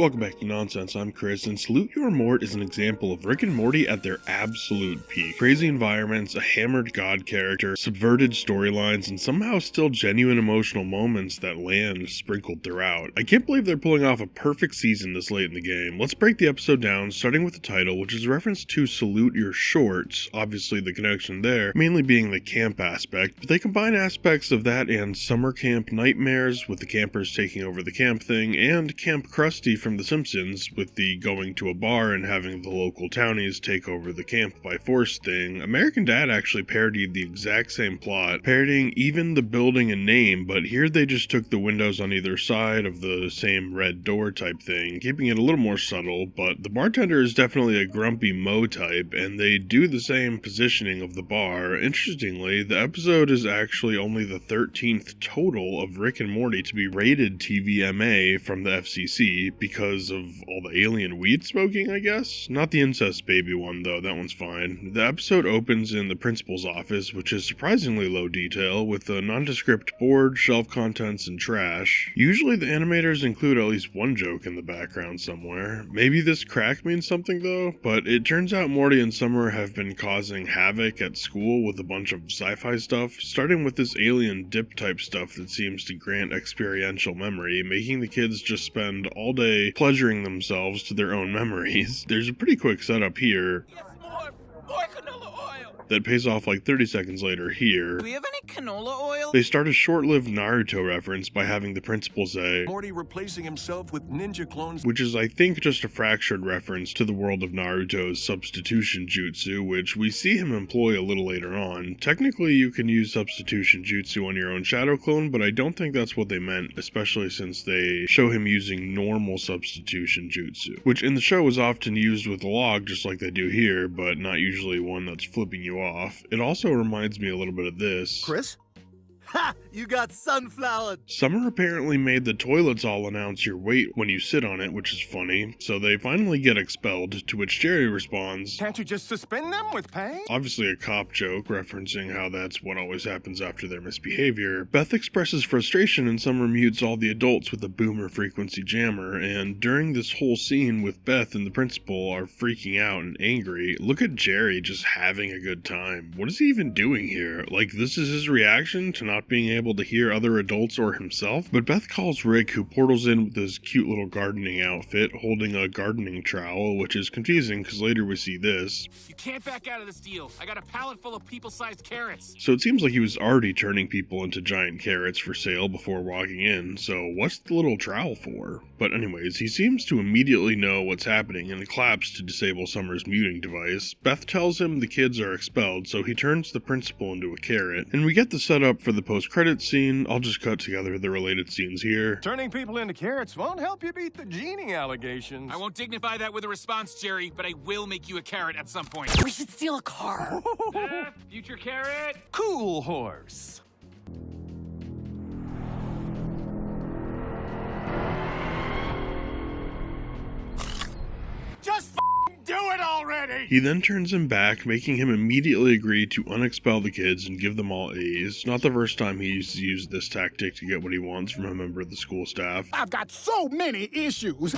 Welcome back to Nonsense, I'm Chris, and Salute Your Mort is an example of Rick and Morty at their absolute peak. Crazy environments, a hammered god character, subverted storylines, and somehow still genuine emotional moments that land sprinkled throughout. I can't believe they're pulling off a perfect season this late in the game. Let's break the episode down, starting with the title, which is a reference to Salute Your Shorts, obviously the connection there, mainly being the camp aspect, but they combine aspects of that and summer camp nightmares, with the campers taking over the camp thing, and Camp Krusty from The Simpsons, with the going to a bar and having the local townies take over the camp by force thing. American Dad actually parodied the exact same plot, parodying even the building and name, but here they just took the windows on either side of the same red door type thing, keeping it a little more subtle, but the bartender is definitely a grumpy Mo type, and they do the same positioning of the bar. Interestingly, the episode is actually only the 13th total of Rick and Morty to be rated TVMA from the FCC, because of all the alien weed smoking, I guess? Not the incest baby one though, that one's fine. The episode opens in the principal's office, which is surprisingly low detail, with a nondescript board, shelf contents, and trash. Usually the animators include at least one joke in the background somewhere. Maybe this crack means something though, but it turns out Morty and Summer have been causing havoc at school with a bunch of sci-fi stuff, starting with this alien dip type stuff that seems to grant experiential memory, making the kids just spend all day pleasuring themselves to their own memories. There's a pretty quick setup here. Yes, more canola oil. That pays off like 30 seconds later here. Do we have any canola oil? They start a short-lived Naruto reference by having the principal say, Morty replacing himself with ninja clones, which is I think just a fractured reference to the world of Naruto's substitution jutsu, which we see him employ a little later on. Technically you can use substitution jutsu on your own shadow clone, but I don't think that's what they meant, especially since they show him using normal substitution jutsu, which in the show is often used with a log just like they do here, but not usually one that's flipping you off. It also reminds me a little bit of this. Chris? Ha! You got sunflower! Summer apparently made the toilets all announce your weight when you sit on it, which is funny, so they finally get expelled, to which Jerry responds, can't you just suspend them with pay? obviously a cop joke, referencing how that's what always happens after their misbehavior. Beth expresses frustration and Summer mutes all the adults with a boomer frequency jammer, and during this whole scene with Beth and the principal are freaking out and angry, look at Jerry just having a good time. What is he even doing here? Like, this is his reaction to not being able to hear other adults or himself? But Beth calls Rick, who portals in with his cute little gardening outfit, holding a gardening trowel, which is confusing because later we see this. You can't back out of this deal. I got a pallet full of people-sized carrots. So it seems like he was already turning people into giant carrots for sale before walking in, so what's the little trowel for? But anyways, he seems to immediately know what's happening and claps to disable Summer's muting device. Beth tells him the kids are expelled, so he turns the principal into a carrot, and we get the setup for the post-credits scene. I'll just cut together the related scenes here. Turning people into carrots won't help you beat the genie allegations. I won't dignify that with a response, Jerry, but I will make you a carrot at some point. We should steal a car. Future carrot. Cool horse. Just do it already! He then turns him back, making him immediately agree to unexpel the kids and give them all A's. Not the first time he's used this tactic to get what he wants from a member of the school staff. I've got so many issues.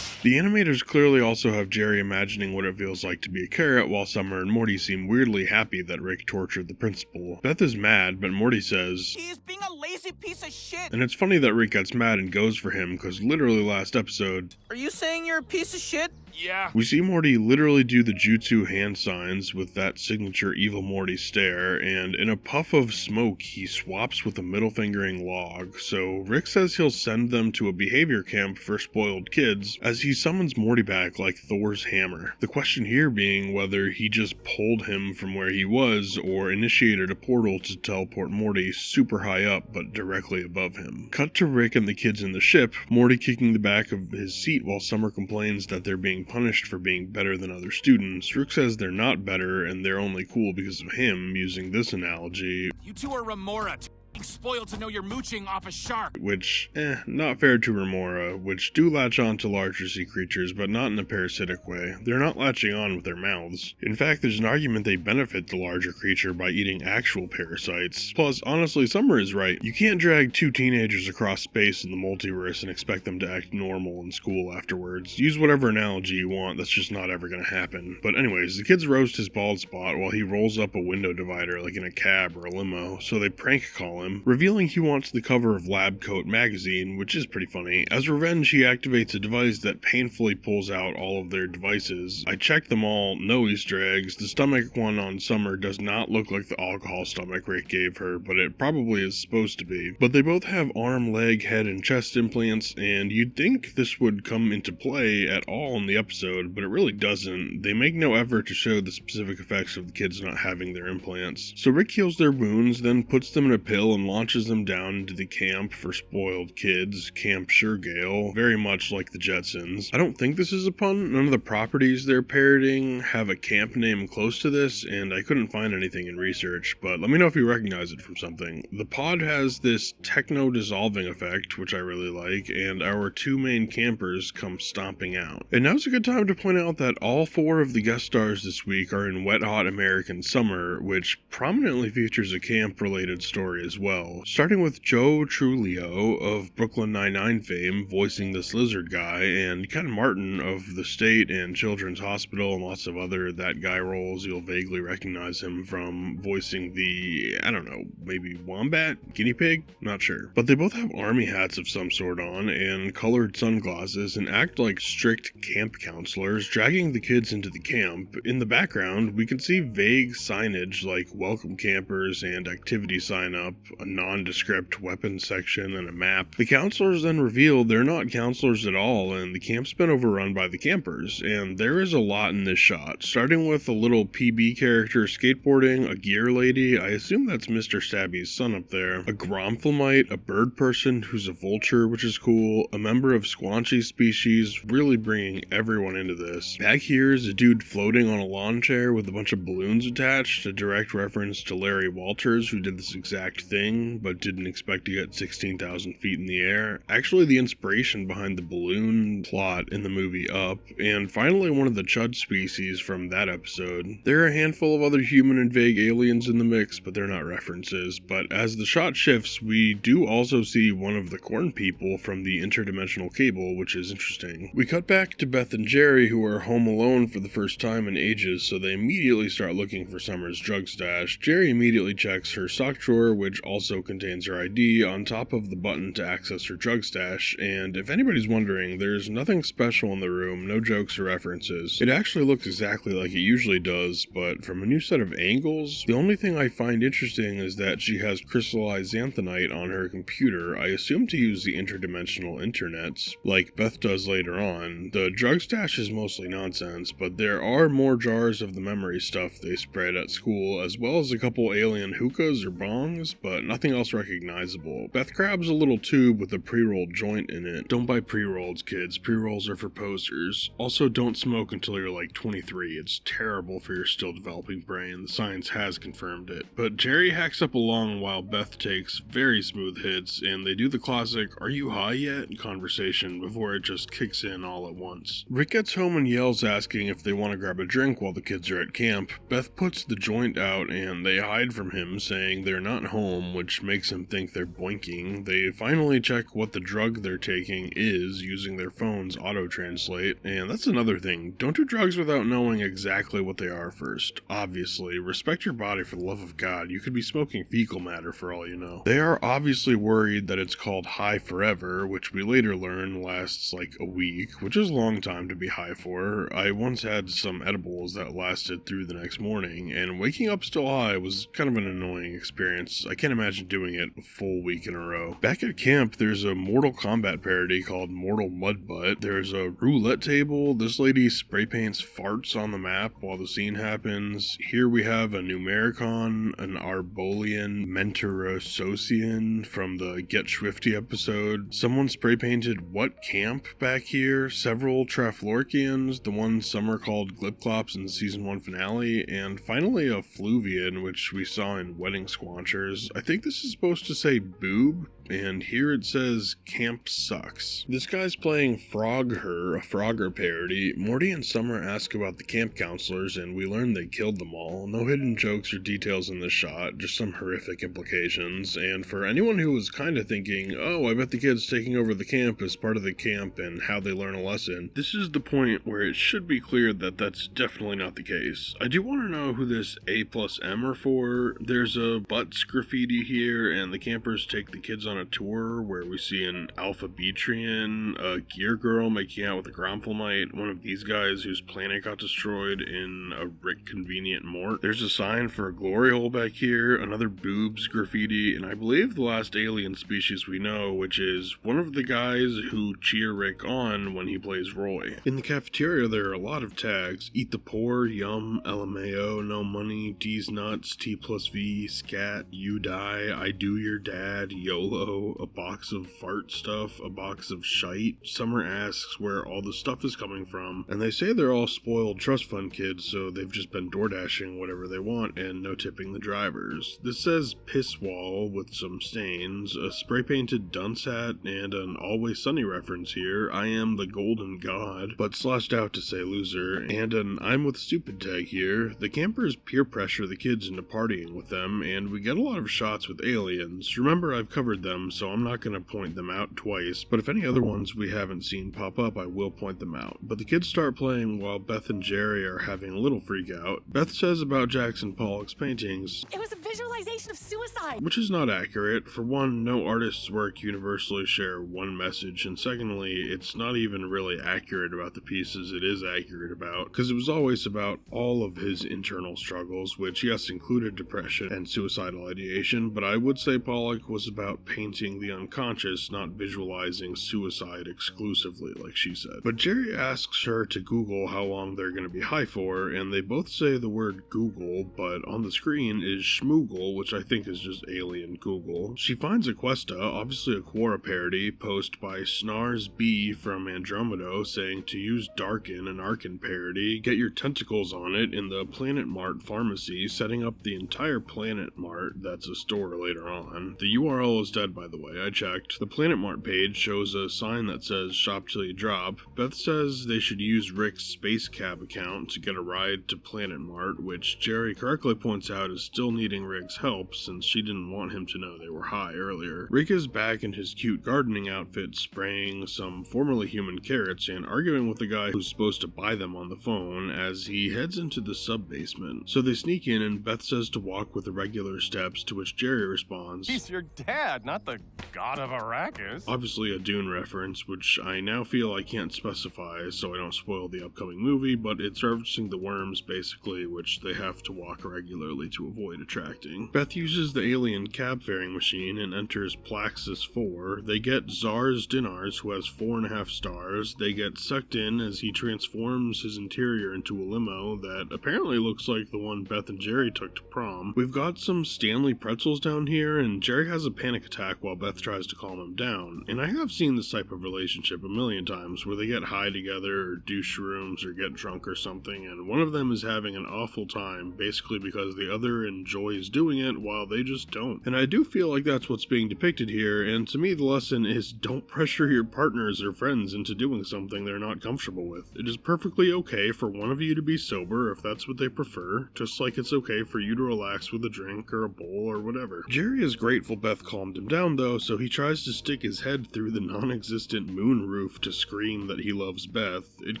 The animators clearly also have Jerry imagining what it feels like to be a carrot, while Summer and Morty seem weirdly happy that Rick tortured the principal. Beth is mad, but Morty says, He's being a lazy piece of shit. and it's funny that Rick gets mad and goes for him, because literally last episode, Are you saying you're a piece of shit? Yeah. we see Morty literally do the jutsu hand signs with that signature evil Morty stare, and in a puff of smoke he swaps with a middle fingering log, so Rick says he'll send them to a behavior camp for spoiled kids as he summons Morty back like Thor's hammer. The question here being whether he just pulled him from where he was or initiated a portal to teleport Morty super high up but directly above him. Cut to Rick and the kids in the ship, Morty kicking the back of his seat while Summer complains that they're being punished for being better than other students. Rick says they're not better and they're only cool because of him, using this analogy. You two are remora. spoiled to know you're mooching off a shark. Which, not fair to remora, which do latch on to larger sea creatures, but not in a parasitic way. They're not latching on with their mouths. In fact, there's an argument they benefit the larger creature by eating actual parasites. Plus, honestly, Summer is right. You can't drag two teenagers across space in the multiverse and expect them to act normal in school afterwards. Use whatever analogy you want, that's just not ever gonna happen. But anyways, the kids roast his bald spot while he rolls up a window divider like in a cab or a limo, so they prank call him, revealing he wants the cover of Lab Coat magazine, which is pretty funny. As revenge, he activates a device that painfully pulls out all of their devices. I checked them all, no Easter eggs. The stomach one on Summer does not look like the alcohol stomach Rick gave her, but it probably is supposed to be. But they both have arm, leg, head, and chest implants, and you'd think this would come into play at all in the episode, but it really doesn't. They make no effort to show the specific effects of the kids not having their implants. So Rick heals their wounds, then puts them in a pill and launches them down into the camp for spoiled kids, Camp Suregale, very much like the Jetsons. I don't think this is a pun. None of the properties they're parroting have a camp name close to this, and I couldn't find anything in research, but let me know if you recognize it from something. The pod has this techno-dissolving effect, which I really like, and our two main campers come stomping out. And now's a good time to point out that all four of the guest stars this week are in Wet Hot American Summer, which prominently features a camp-related story as well. Starting with Joe Trulio of Brooklyn Nine-Nine fame, voicing this lizard guy, and Ken Martin of The State and Children's Hospital and lots of other that guy roles you'll vaguely recognize him from, voicing the, I don't know, maybe wombat? Guinea pig? Not sure. But they both have army hats of some sort on and colored sunglasses and act like strict camp counselors, dragging the kids into the camp. In the background, we can see vague signage like welcome campers and activity sign up, a nondescript weapons section, and a map. The counselors then reveal they're not counselors at all, and the camp's been overrun by the campers, and there is a lot in this shot, starting with a little PB character skateboarding, a gear lady, I assume that's Mr. Stabby's son up there, a Gromflemite, a bird person who's a vulture, which is cool, a member of Squanchy species, really bringing everyone into this. Back here is a dude floating on a lawn chair with a bunch of balloons attached, a direct reference to Larry Walters, who did this exact thing, but didn't expect to get 16,000 feet in the air. Actually, the inspiration behind the balloon plot in the movie Up, and finally one of the chud species from that episode. There are a handful of other human and vague aliens in the mix, but they're not references. But as the shot shifts, we do also see one of the corn people from the interdimensional cable, which is interesting. We cut back to Beth and Jerry, who are home alone for the first time in ages, so they immediately start looking for Summer's drug stash. Jerry immediately checks her sock drawer, which also contains her ID, on top of the button to access her drug stash, and if anybody's wondering, there's nothing special in the room, no jokes or references. It actually looks exactly like it usually does, but from a new set of angles. The only thing I find interesting is that she has crystallized xanthanite on her computer, I assume to use the interdimensional internets, like Beth does later on. The drug stash is mostly nonsense, but there are more jars of the memory stuff they spread at school, as well as a couple alien hookahs or bongs, but nothing else recognizable. Beth grabs a little tube with a pre-rolled joint in it. Don't buy pre-rolls, kids. Pre-rolls are for posers. Also, don't smoke until you're like 23. It's terrible for your still developing brain. The science has confirmed it. But Jerry hacks up along while Beth takes very smooth hits, and they do the classic "are you high yet?" conversation before it just kicks in all at once. Rick gets home and yells asking if they want to grab a drink while the kids are at camp. Beth puts the joint out and they hide from him, saying they're not home, which makes him think they're boinking. They finally check what the drug they're taking is using their phone's auto-translate, and that's another thing. Don't do drugs without knowing exactly what they are first. Obviously, respect your body for the love of God. You could be smoking fecal matter for all you know. They are obviously worried that it's called high forever, which we later learn lasts like a week, which is a long time to be high for. I once had some edibles that lasted through the next morning, and waking up still high was kind of an annoying experience. I can't imagine doing it a full week in a row. Back at camp, there's a Mortal Kombat parody called Mortal Mudbutt. There's a roulette table. This lady spray paints farts on the map while the scene happens. Here we have a Numericon, an Arbolian Mentorosocian from the Get Swifty episode. Someone spray painted What Camp back here. Several Traflorkians, the one Summer called Glipclops in the season 1 finale, and finally a Fluvian, which we saw in Wedding Squanchers. I think this is supposed to say boob, and here it says camp sucks. This guy's playing Frog Her, a Frogger parody. Morty and Summer ask about the camp counselors, and we learn they killed them all. No hidden jokes or details in this shot, just some horrific implications. And for anyone who was kind of thinking, oh, I bet the kids taking over the camp is part of the camp and how they learn a lesson, this is the point where it should be clear that that's definitely not the case. I do want to know who this A+M are for. There's a butts graffiti here, and the campers take the kids on a tour where we see an Alpha Beatrian, a gear girl making out with a Gromflemite, one of these guys whose planet got destroyed in a Rick Convenient Mort. There's a sign for a glory hole back here, another boobs graffiti, and I believe the last alien species we know, which is one of the guys who cheer Rick on when he plays Roy. In the cafeteria there are a lot of tags: eat the poor, yum, LMAO, no money, D's nuts, T+V, scat, you die, I do your dad, YOLO, a box of fart stuff, a box of shite. Summer asks where all the stuff is coming from, and they say they're all spoiled trust fund kids, so they've just been door dashing whatever they want and no tipping the drivers. This says piss wall with some stains, a spray painted dunce hat, and an Always Sunny reference here, I am the golden god, but slashed out to say loser, and an I'm with stupid tag here. The campers peer pressure the kids into partying with them, and we get a lot of shots with aliens. Remember, I've covered them, so I'm not going to point them out twice, but if any other ones we haven't seen pop up, I will point them out. But the kids start playing while Beth and Jerry are having a little freak out. Beth says about Jackson Pollock's paintings, it was a visualization of suicide. which is not accurate. For one, no artist's work universally share one message, and secondly, it's not even really accurate about the pieces it is accurate about, because it was always about all of his internal struggles, which yes, included depression and suicidal ideation, but I would say Pollock was about painting the unconscious, not visualizing suicide exclusively, like she said. But Jerry asks her to Google how long they're going to be high for, and they both say the word Google, but on the screen is Schmoogle, which I think is just alien Google. She finds a Questa, obviously a Quora parody, post by Snars B from Andromedo saying to use Darkin, an Arkin parody, get your tentacles on it in the Planet Mart pharmacy, setting up the entire Planet Mart, that's a store later on. The URL is dead, by the way, I checked. The Planet Mart page shows a sign that says shop till you drop. Beth says they should use Rick's space cab account to get a ride to Planet Mart, which Jerry correctly points out is still needing Rick's help since she didn't want him to know they were high earlier. Rick is back in his cute gardening outfit spraying some formerly human carrots and arguing with the guy who's supposed to buy them on the phone as he heads into the sub-basement. So they sneak in and Beth says to walk with irregular steps, to which Jerry responds, He's your dad, not the god of Arrakis. obviously a Dune reference, which I now feel I can't specify so I don't spoil the upcoming movie, but it's referencing the worms basically, which they have to walk regularly to avoid attracting. Beth uses the alien cab faring machine and enters Plaxis 4. They get Czar's Dinars, who has 4.5 stars. They get sucked in as he transforms his interior into a limo that apparently looks like the one Beth and Jerry took to prom. We've got some Stanley pretzels down here, and Jerry has a panic attack while Beth tries to calm him down. And I have seen this type of relationship a million times where they get high together or do shrooms or get drunk or something, and one of them is having an awful time basically because the other enjoys doing it while they just don't. And I do feel like that's what's being depicted here, and to me the lesson is don't pressure your partners or friends into doing something they're not comfortable with. It is perfectly okay for one of you to be sober if that's what they prefer, just like it's okay for you to relax with a drink or a bowl or whatever. Jerry is grateful Beth calmed him down though, so he tries to stick his head through the non-existent moon roof to scream that he loves Beth. It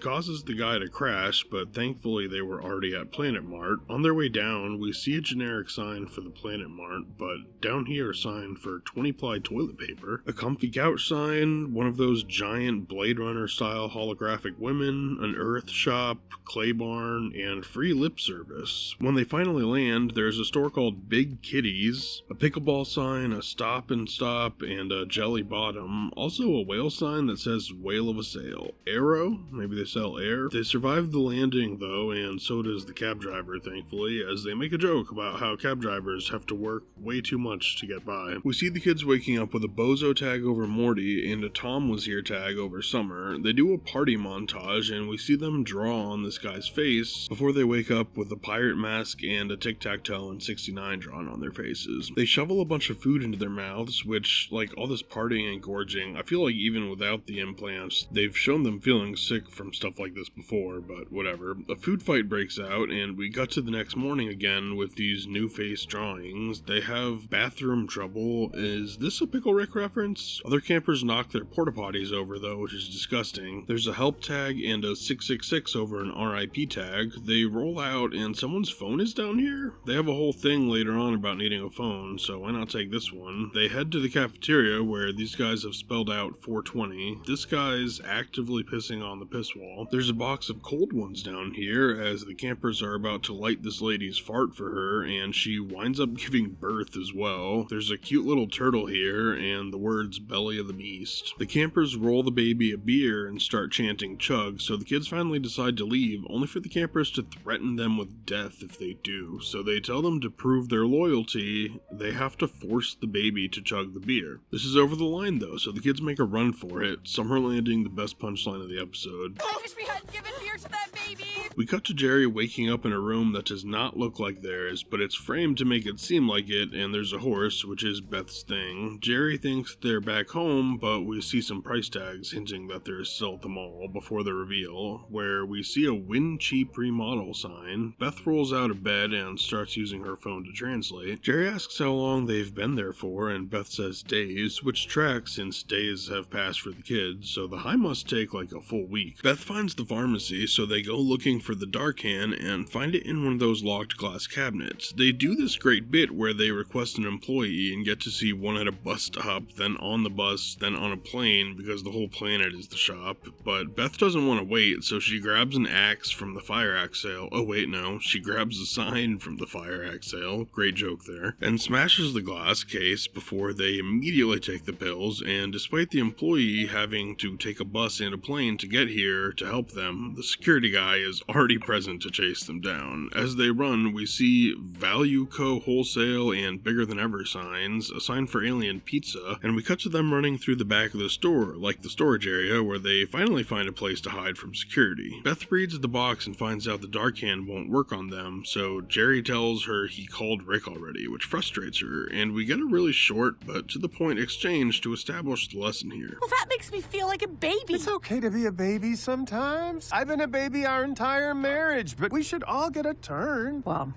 causes the guy to crash, but thankfully they were already at Planet Mart. On their way down, we see a generic sign for the Planet Mart, but down here a sign for 20-ply toilet paper, a comfy couch sign, one of those giant Blade Runner style holographic women, an earth shop, clay barn, and free lip service. When they finally land, there's a store called Big Kitties, a pickleball sign, a stop and Nonstop, and a Jelly Bottom. Also a whale sign that says Whale of a Sail. Arrow? Maybe they sell air? They survive the landing though, and so does the cab driver, thankfully, as they make a joke about how cab drivers have to work way too much to get by. We see the kids waking up with a Bozo tag over Morty and a Tom was here tag over Summer. They do a party montage and we see them draw on this guy's face before they wake up with a pirate mask and a tic-tac-toe and 69 drawn on their faces. They shovel a bunch of food into their mouths, which, like all this partying and gorging, I feel like even without the implants, they've shown them feeling sick from stuff like this before, but whatever. A food fight breaks out and we got to the next morning again with these new face drawings. They have bathroom trouble. Is this a Pickle Rick reference? Other campers knock their porta potties over though, which is disgusting. There's a help tag and a 666 over an RIP tag. They roll out and someone's phone is down here? They have a whole thing later on about needing a phone, so why not take this one? They head to the cafeteria where these guys have spelled out 420. This guy's actively pissing on the piss wall. There's a box of cold ones down here as the campers are about to light this lady's fart for her and she winds up giving birth as well. There's a cute little turtle here and the words belly of the beast. The campers roll the baby a beer and start chanting chug, so the kids finally decide to leave, only for the campers to threaten them with death if they do. So they tell them to prove their loyalty, they have to force the baby to chug the beer. This is over the line though, so the kids make a run for it, Summer landing the best punchline of the episode. I wish we hadn't given beer to that baby. We cut to Jerry waking up in a room that does not look like theirs, but it's framed to make it seem like it, and there's a horse, which is Beth's thing. Jerry thinks they're back home, but we see some price tags hinting that they're still at the mall before the reveal, where we see a win cheap remodel sign. Beth rolls out of bed and starts using her phone to translate. Jerry asks how long they've been there for, and Beth says days, which tracks since days have passed for the kids, so the high must take like a full week. Beth finds the pharmacy, so they go looking for the dark can and find it in one of those locked glass cabinets. They do this great bit where they request an employee and get to see one at a bus stop, then on the bus, then on a plane because the whole planet is the shop. But Beth doesn't want to wait, so she grabs an axe from the fire axe sale. Oh wait, no, she grabs a sign from the fire axe sale. Great joke there. And smashes the glass case before they immediately take the pills, and despite the employee having to take a bus and a plane to get here to help them, the security guy is already present to chase them down. As they run, we see Value Co. Wholesale and Bigger Than Ever signs, a sign for Alien Pizza, and we cut to them running through the back of the store, like the storage area where they finally find a place to hide from security. Beth reads the box and finds out the dark hand won't work on them, so Jerry tells her he called Rick already, which frustrates her, and we get a really short but to the point exchange to establish the lesson here. Well, that makes me feel like a baby. It's okay to be a baby sometimes. I've been a baby our entire marriage, but we should all get a turn. Well,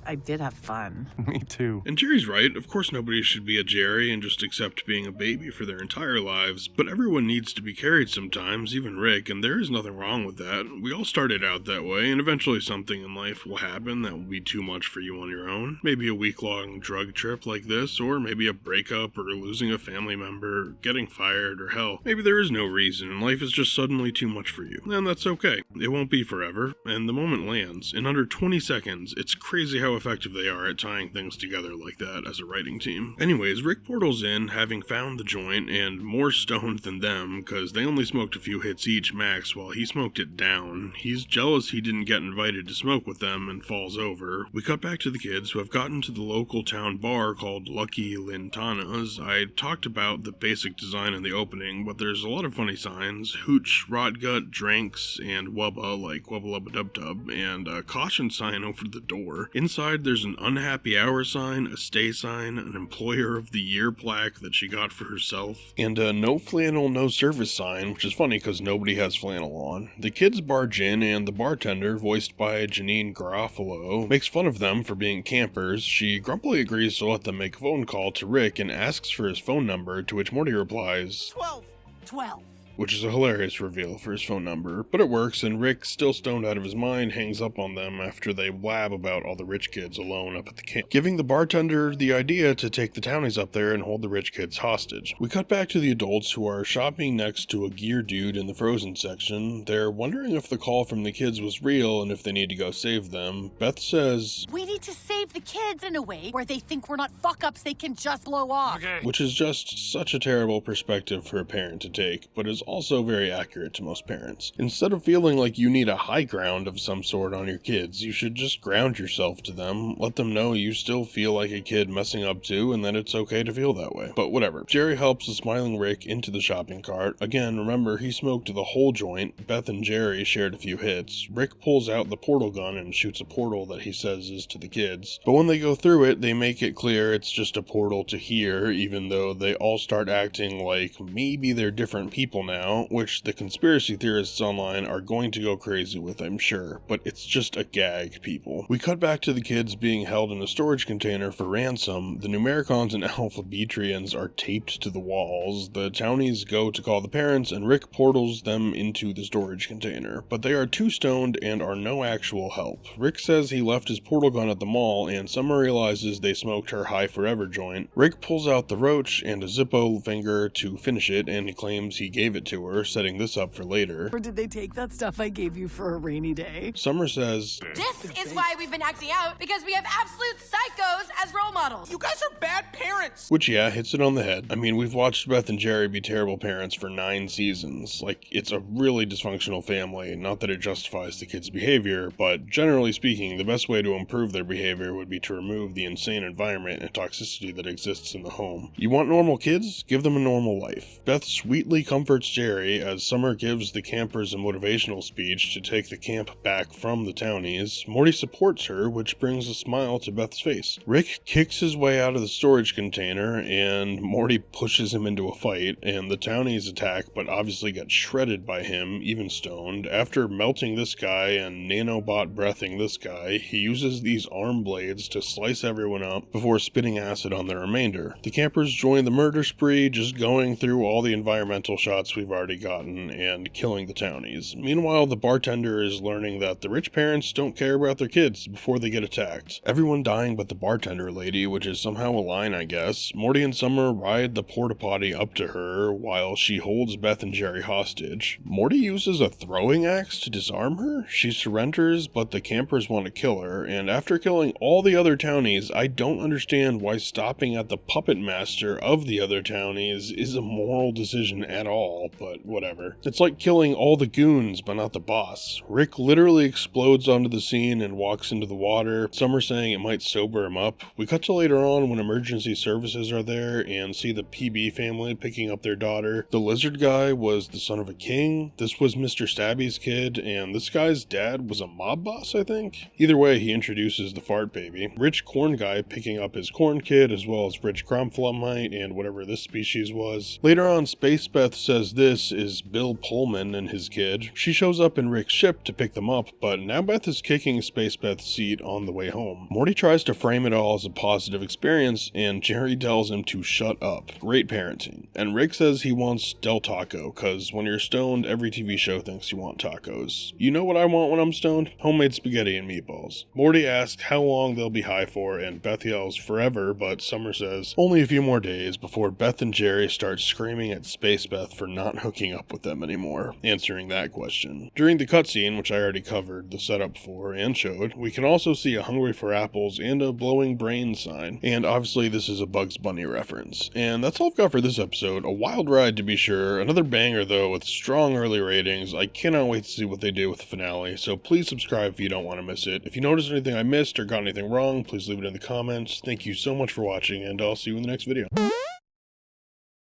I did have fun. Me too. And Jerry's right, of course nobody should be a Jerry and just accept being a baby for their entire lives, but everyone needs to be carried sometimes, even Rick, and there is nothing wrong with that. We all started out that way, and eventually something in life will happen that will be too much for you on your own. Maybe a week-long drug trip like this, or maybe a breakup, or losing a family member, getting fired, or hell, maybe there is no reason, and life is just suddenly too much for you. And that's okay. It won't be forever, and the moment lands. In under 20 seconds, it's crazy how effective they are at tying things together like that as a writing team. Anyways, Rick portals in, having found the joint, and more stoned than them, cause they only smoked a few hits each max while he smoked it down. He's jealous he didn't get invited to smoke with them and falls over. We cut back to the kids who have gotten to the local town bar called Lucky Lintana's. I talked about the basic design in the opening, but there's a lot of funny signs. Hooch, Rotgut, Drinks, and Wubba, like Wubba Lubba Dub Dub, and a caution sign over the door. Inside, there's an unhappy hour sign, a stay sign, an employer of the year plaque that she got for herself, and a no flannel, no service sign, which is funny because nobody has flannel on. The kids barge in, and the bartender, voiced by Janine Garofalo, makes fun of them for being campers. She grumpily agrees to let them make a phone call to Rick and asks for his phone number, to which Morty replies, 12. which is a hilarious reveal for his phone number, but it works, and Rick, still stoned out of his mind, hangs up on them after they blab about all the rich kids alone up at the camp, giving the bartender the idea to take the townies up there and hold the rich kids hostage. We cut back to the adults who are shopping next to a gear dude in the frozen section. They're wondering if the call from the kids was real and if they need to go save them. Beth says, We need to save leave the kids in a way where they think we're not fuck-ups they can just blow off. Okay. Which is just such a terrible perspective for a parent to take, but is also very accurate to most parents. Instead of feeling like you need a high ground of some sort on your kids, you should just ground yourself to them, let them know you still feel like a kid messing up too, and that it's okay to feel that way. But whatever. Jerry helps the smiling Rick into the shopping cart. Again, remember, he smoked the whole joint. Beth and Jerry shared a few hits. Rick pulls out the portal gun and shoots a portal that he says is to the kids. But when they go through it, they make it clear it's just a portal to here, even though they all start acting like maybe they're different people now, which the conspiracy theorists online are going to go crazy with, I'm sure. But it's just a gag, people. We cut back to the kids being held in a storage container for ransom. The Numericons and Alphabetrians are taped to the walls. The townies go to call the parents, and Rick portals them into the storage container. But they are too stoned and are no actual help. Rick says he left his portal gun at the mall, and Summer realizes they smoked her High Forever joint. Rick pulls out the roach and a Zippo finger to finish it, and he claims he gave it to her, setting this up for later. Or did they take that stuff I gave you for a rainy day? Summer says, This is why we've been acting out, because we have absolute psychos as role models. You guys are bad parents. which yeah, hits it on the head. I mean, we've watched Beth and Jerry be terrible parents for 9 seasons. Like, it's a really dysfunctional family, not that it justifies the kids' behavior, but generally speaking, the best way to improve their behavior would be to remove the insane environment and toxicity that exists in the home. You want normal kids? Give them a normal life. Beth sweetly comforts Jerry as Summer gives the campers a motivational speech to take the camp back from the townies. Morty supports her, which brings a smile to Beth's face. Rick kicks his way out of the storage container, and Morty pushes him into a fight, and the townies attack, but obviously get shredded by him, even stoned. After melting this guy and nanobot breathing this guy, he uses these arm blades to slice everyone up before spitting acid on the remainder. The campers join the murder spree, just going through all the environmental shots we've already gotten and killing the townies. Meanwhile, the bartender is learning that the rich parents don't care about their kids before they get attacked. Everyone dying but the bartender lady, which is somehow a line, I guess. Morty and Summer ride the porta potty up to her while she holds Beth and Jerry hostage. Morty uses a throwing axe to disarm her. She surrenders, but the campers want to kill her, and after killing all the other townies, I don't understand why stopping at the puppet master of the other townies is a moral decision at all, but whatever. It's like killing all the goons, but not the boss. Rick literally explodes onto the scene and walks into the water, Summer saying it might sober him up. We cut to later on when emergency services are there and see the PB family picking up their daughter. The lizard guy was the son of a king, this was Mr. Stabby's kid, and this guy's dad was a mob boss, I think? Either way, he introduces the fart baby. Rich corn guy picking up his corn kid, as well as Rich Cromflumite and whatever this species was. Later on, Space Beth says this is Bill Pullman and his kid. She shows up in Rick's ship to pick them up, but now Beth is kicking Space Beth's seat on the way home. Morty tries to frame it all as a positive experience, and Jerry tells him to shut up. Great parenting. And Rick says he wants Del Taco, cause when you're stoned, every TV show thinks you want tacos. You know what I want when I'm stoned? Homemade spaghetti and meatballs. Morty asks how long they'll be high for, and Beth yells forever, but Summer says only a few more days before Beth and Jerry start screaming at Space Beth for not hooking up with them anymore, answering that question. During the cutscene, which I already covered the setup for and showed, we can also see a hungry for apples and a blowing brain sign, and obviously this is a Bugs Bunny reference. And that's all I've got for this episode. A wild ride to be sure, another banger though with strong early ratings. I cannot wait to see what they do with the finale, so please subscribe if you don't want to miss it. If you noticed anything I missed or got anything wrong, please leave it in the comments. Thank you so much for watching, and I'll see you in the next video.